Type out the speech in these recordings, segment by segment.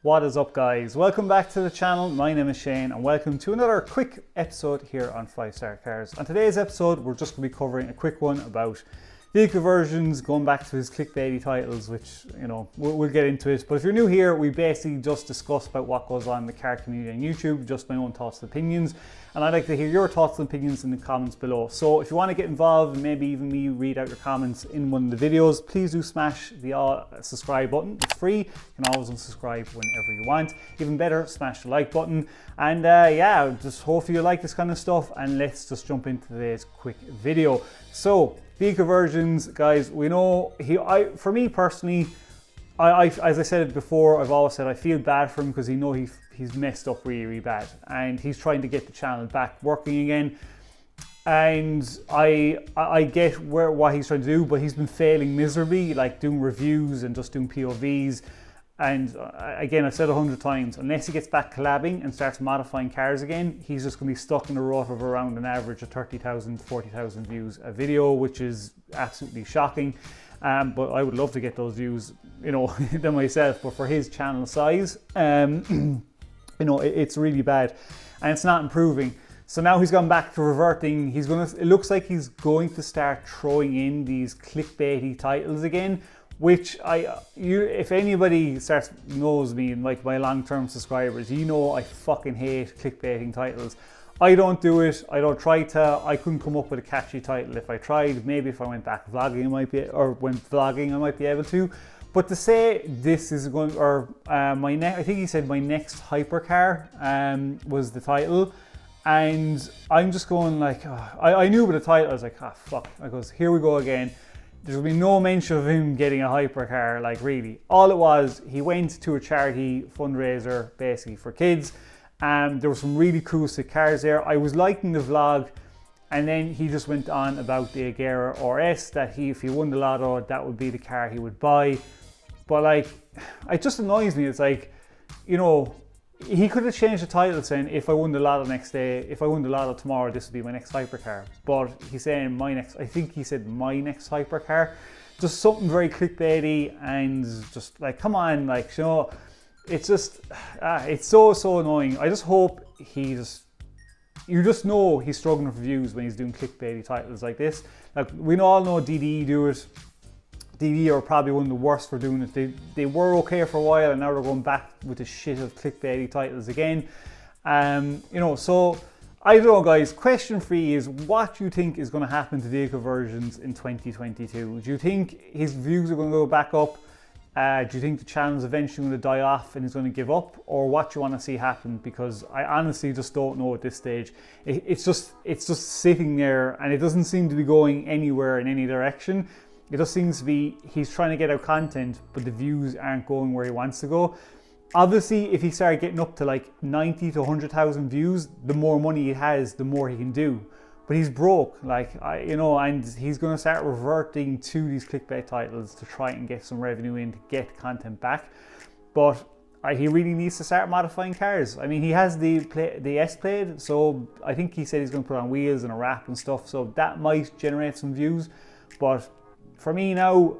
What is up, guys? Welcome back to the channel. My name is Shane and welcome to another quick episode here on 5-Star Cars. On today's episode, we're just going to be covering a quick one about vehicle versions, going back to his clickbaity titles, which, you know, we'll get into it. But if you're new here, we basically just discuss about what goes on in the car community on YouTube, just my own thoughts and opinions. And I'd like to hear your thoughts and opinions in the comments below. So if you want to get involved and maybe even me read out your comments in one of the videos, please do smash the subscribe button. It's free. You can always unsubscribe whenever you want. Even better, smash the like button. And yeah, just hopefully you like this kind of stuff. And let's just jump into today's quick video. So vehicle versions, guys, we know for me personally, as I said it before, I've always said I feel bad for him because he's messed up really bad, and he's trying to get the channel back working again. And I get what he's trying to do, but he's been failing miserably, like doing reviews and just doing POVs. And again, I've said 100 times, unless he gets back collabing and starts modifying cars again, he's just going to be stuck in a rut of around an average of 30,000, 40,000 views a video, which is absolutely shocking. But I would love to get those views, you know, than myself. But for his channel size, you know, it's really bad and it's not improving. So now he's gone back to reverting. It looks like he's going to start throwing in these clickbaity titles again, which if anybody knows me and like my long-term subscribers, you know I fucking hate clickbaiting titles. I don't do it. I don't try to. I couldn't come up with a catchy title if I tried. Maybe if I went back vlogging, I might be able to. But to say this is going, or I think he said my next hypercar was the title, and I'm just going like, I knew with the title, I was like, fuck. I goes, here we go again. There's gonna be no mention of him getting a hypercar, like really. All it was, he went to a charity fundraiser basically for kids. There were some really cool sick cars there. I was liking the vlog, and then he just went on about the Agera RS, that if he won the lotto, that would be the car he would buy. But like, it just annoys me. It's like, you know, he could have changed the title saying, if I won the lotto next day, if I won the lotto tomorrow, this would be my next hypercar. But he's saying I think he said my next hypercar. Just something very clickbaity, and just like, come on, like, you know, it's just, it's so annoying. I just hope you just know he's struggling for views when he's doing clickbaity titles like this. Like, we all know DDE do it. DDE are probably one of the worst for doing it. They were okay for a while, and now they're going back with the shit of clickbaity titles again. You know, so I don't know, guys. Question for you is, what do you think is going to happen to vehicle versions in 2022? Do you think his views are going to go back up? Do you think the channel's eventually going to die off and he's going to give up? Or what do you want to see happen? Because I honestly just don't know at this stage. It's just sitting there, and it doesn't seem to be going anywhere in any direction. It just seems to be, he's trying to get out content, but the views aren't going where he wants to go. Obviously, if he started getting up to like 90 to 100,000 views, the more money he has, the more he can do. But he's broke, like, you know, and he's going to start reverting to these clickbait titles to try and get some revenue in, to get content back. But he really needs to start modifying cars. I mean, he has the S-Plate, so I think he said he's going to put on wheels and a wrap and stuff, so that might generate some views. But for me now,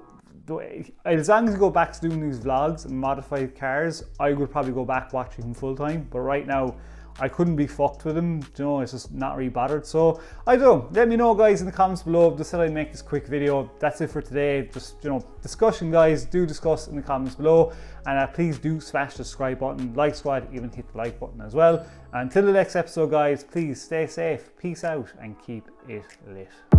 as long as you go back to doing these vlogs and modify cars, I would probably go back watching him full time. But right now, I couldn't be fucked with him, you know, it's just not really bothered. So I don't know, let me know, guys, in the comments below. Just said I'd make this quick video. That's it for today. Just, you know, discussion, guys. Do discuss in the comments below, and please do smash the subscribe button, like squad, even hit the like button as well. And until the next episode, guys, please stay safe, peace out, and keep it lit.